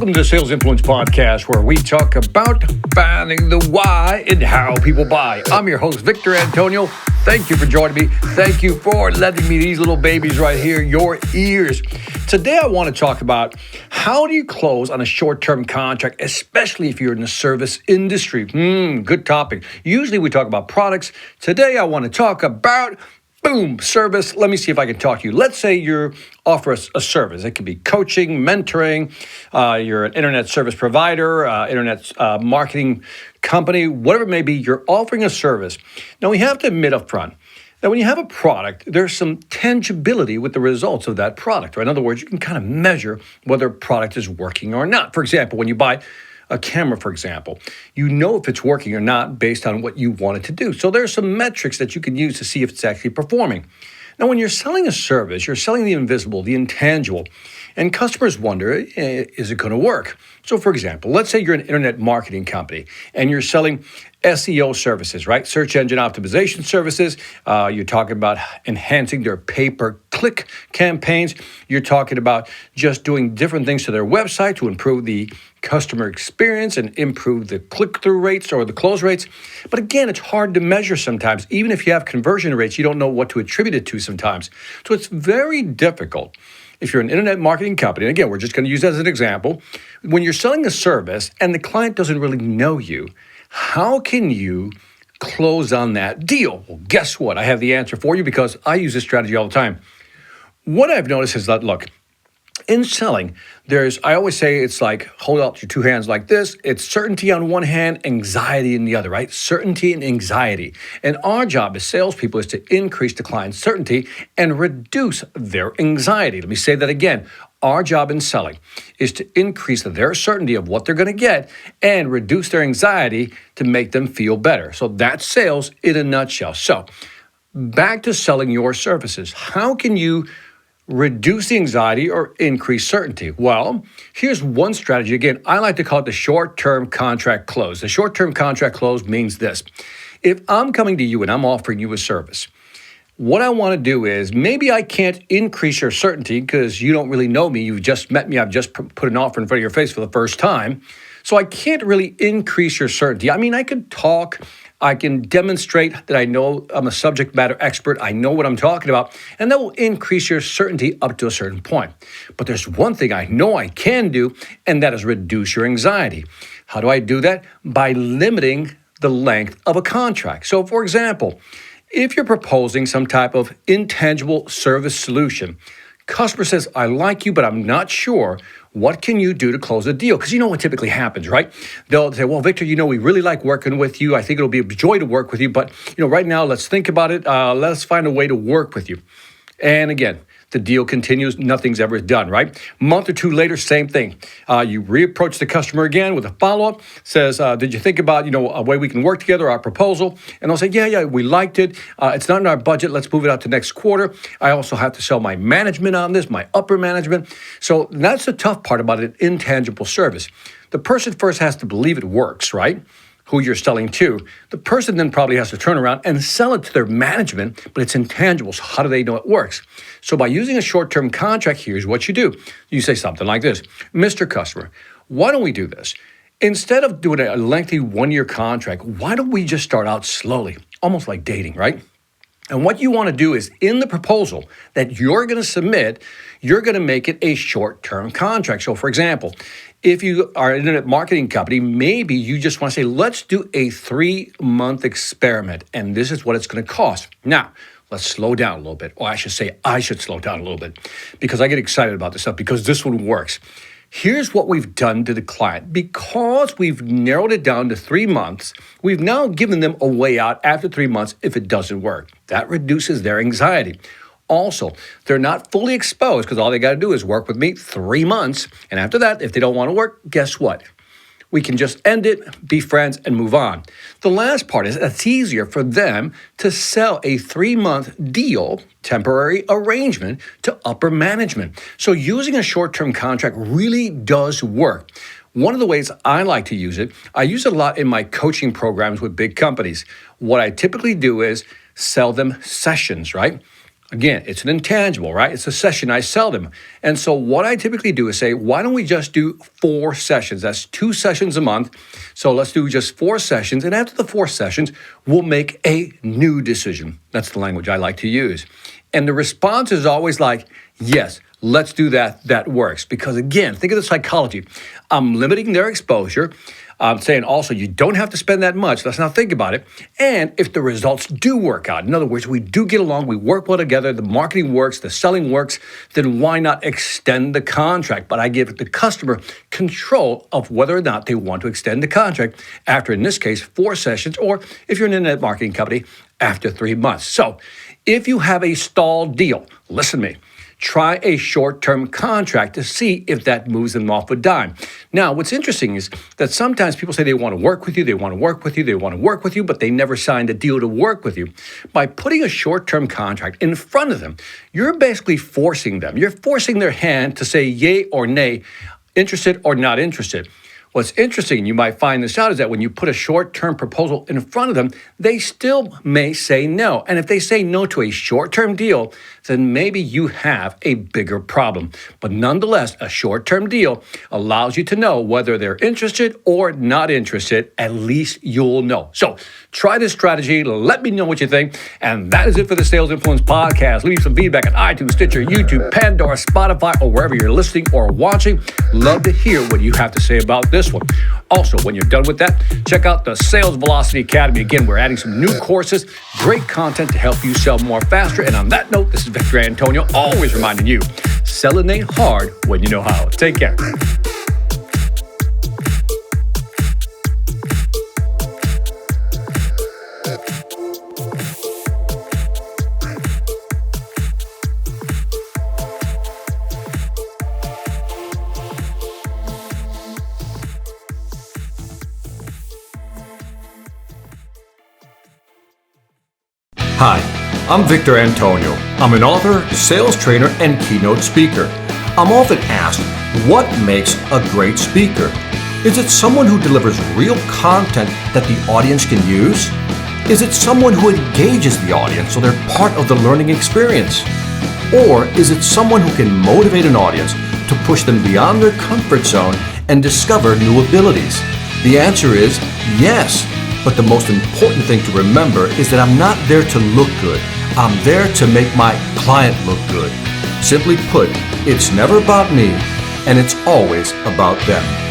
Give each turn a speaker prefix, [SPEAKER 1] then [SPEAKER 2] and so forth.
[SPEAKER 1] Welcome to the Sales Influence Podcast, where we talk about finding the why and how people buy. I'm your host, Victor Antonio. Thank you for joining me. Thank you for lending me these little babies right here, your ears. Today, I want to talk about how do you close on a short-term contract, especially if you're in the service industry. Good topic. Usually, we talk about products. Today, I want to talk about service. Let me see if I can talk to you. Let's say you offer a service. It could be coaching, mentoring. You're an internet service provider, internet marketing company, whatever it may be. You're offering a service. Now, we have to admit up front that when you have a product, there's some tangibility with the results of that product. Right? In other words, you can kind of measure whether a product is working or not. For example, when you buy a camera, for example, you know if it's working or not based on what you want it to do. So there's some metrics that you can use to see if it's actually performing. Now, when you're selling a service, you're selling the invisible, the intangible, and customers wonder, is it going to work? So, for example, let's say you're an internet marketing company and you're selling SEO services, right? Search engine optimization services. You're talking about enhancing their pay-per-click campaigns. You're talking about just doing different things to their website to improve the customer experience and improve the click-through rates or the close rates. But again, it's hard to measure sometimes. Even if you have conversion rates, you don't know what to attribute it to sometimes. So it's very difficult. If you're an internet marketing company, and again, we're just going to use that as an example, when you're selling a service and the client doesn't really know you, how can you close on that deal? Well, guess what? I have the answer for you because I use this strategy all the time. What I've noticed is that, look, in selling, I always say it's like, hold out your two hands like this. It's certainty on one hand, anxiety in the other, right? Certainty and anxiety. And our job as salespeople is to increase the client's certainty and reduce their anxiety. Let me say that again. Our job in selling is to increase their certainty of what they're going to get and reduce their anxiety to make them feel better. So that's sales in a nutshell. So back to selling your services. How can you reduce the anxiety or increase certainty? Well, here's one strategy. Again, I like to call it the short-term contract close. The short-term contract close means this. If I'm coming to you and I'm offering you a service, what I want to do is maybe I can't increase your certainty because you don't really know me. You've just met me. I've just put an offer in front of your face for the first time. So I can't really increase your certainty. I mean, I could talk. I can demonstrate that I know I'm a subject matter expert. I know what I'm talking about, and that will increase your certainty up to a certain point. But there's one thing I know I can do, and that is reduce your anxiety. How do I do that? By limiting the length of a contract. So, for example, if you're proposing some type of intangible service solution, customer says, I like you, but I'm not sure. What can you do to close a deal? Because you know what typically happens, right? They'll say, well, Victor, we really like working with you. I think it'll be a joy to work with you. But, right now, let's think about it. Let's find a way to work with you. And again, the deal continues. Nothing's ever done, right? A month or two later, same thing. You reapproach the customer again with a follow-up. Says, did you think about, a way we can work together, our proposal? And they'll say, yeah, we liked it. It's not in our budget. Let's move it out to next quarter. I also have to sell my management on this, my upper management. So that's the tough part about an intangible service. The person first has to believe it works, right? Who you're selling to. The person then probably has to turn around and sell it to their management, but it's intangible. So how do they know it works? So by using a short-term contract, here's what you do. You say something like this, Mr. Customer, why don't we do this? Instead of doing a lengthy one-year contract, why don't we just start out slowly, almost like dating, right? And what you want to do is in the proposal that you're going to submit, you're going to make it a short-term contract. So for example, if you are an internet marketing company, maybe you just want to say, let's do a 3-month experiment, and this is what it's going to cost. Now, let's slow down a little bit. Or I should say, I should slow down a little bit because I get excited about this stuff because this one works. Here's what we've done to the client. Because we've narrowed it down to 3 months, we've now given them a way out after 3 months if it doesn't work. That reduces their anxiety. Also, they're not fully exposed because all they got to do is work with me 3 months. And after that, if they don't want to work, guess what? We can just end it, be friends, and move on. The last part is it's easier for them to sell a 3-month deal, temporary arrangement, to upper management. So using a short-term contract really does work. One of the ways I like to use it, I use it a lot in my coaching programs with big companies. What I typically do is sell them sessions, right? Again, it's an intangible, right? It's a session I sell them. And so what I typically do is say, why don't we just do 4 sessions? That's 2 sessions a month. So let's do just 4 sessions. And after the 4 sessions, we'll make a new decision. That's the language I like to use. And the response is always like, yes, let's do that. That works. Because again, think of the psychology. I'm limiting their exposure. I'm saying also you don't have to spend that much. Let's not think about it. And if the results do work out, in other words, we do get along, we work well together, the marketing works, the selling works, then why not extend the contract? But I give the customer control of whether or not they want to extend the contract after, in this case, 4 sessions, or if you're an internet marketing company, after 3 months. So if you have a stalled deal, listen to me. Try a short-term contract to see if that moves them off a dime. Now, what's interesting is that sometimes people say they want to work with you, they want to work with you, they want to work with you, but they never signed a deal to work with you. By putting a short-term contract in front of them, you're basically forcing them. You're forcing their hand to say yay or nay, interested or not interested. What's interesting, you might find this out, is that when you put a short-term proposal in front of them, they still may say no. And if they say no to a short-term deal, then maybe you have a bigger problem. But nonetheless, a short-term deal allows you to know whether they're interested or not interested. At least you'll know. So try this strategy. Let me know what you think. And that is it for the Sales Influence Podcast. Leave some feedback on iTunes, Stitcher, YouTube, Pandora, Spotify, or wherever you're listening or watching. Love to hear what you have to say about this one. Also, when you're done with that, check out the Sales Velocity Academy. Again, we're adding some new courses, great content to help you sell more faster. And on that note, this is Victor Antonio, always reminding you, selling ain't hard when you know how. Take care. Hi, I'm Victor Antonio. I'm an author, sales trainer, and keynote speaker. I'm often asked, what makes a great speaker? Is it someone who delivers real content that the audience can use? Is it someone who engages the audience so they're part of the learning experience? Or is it someone who can motivate an audience to push them beyond their comfort zone and discover new abilities? The answer is yes. But the most important thing to remember is that I'm not there to look good. I'm there to make my client look good. Simply put, it's never about me, and it's always about them.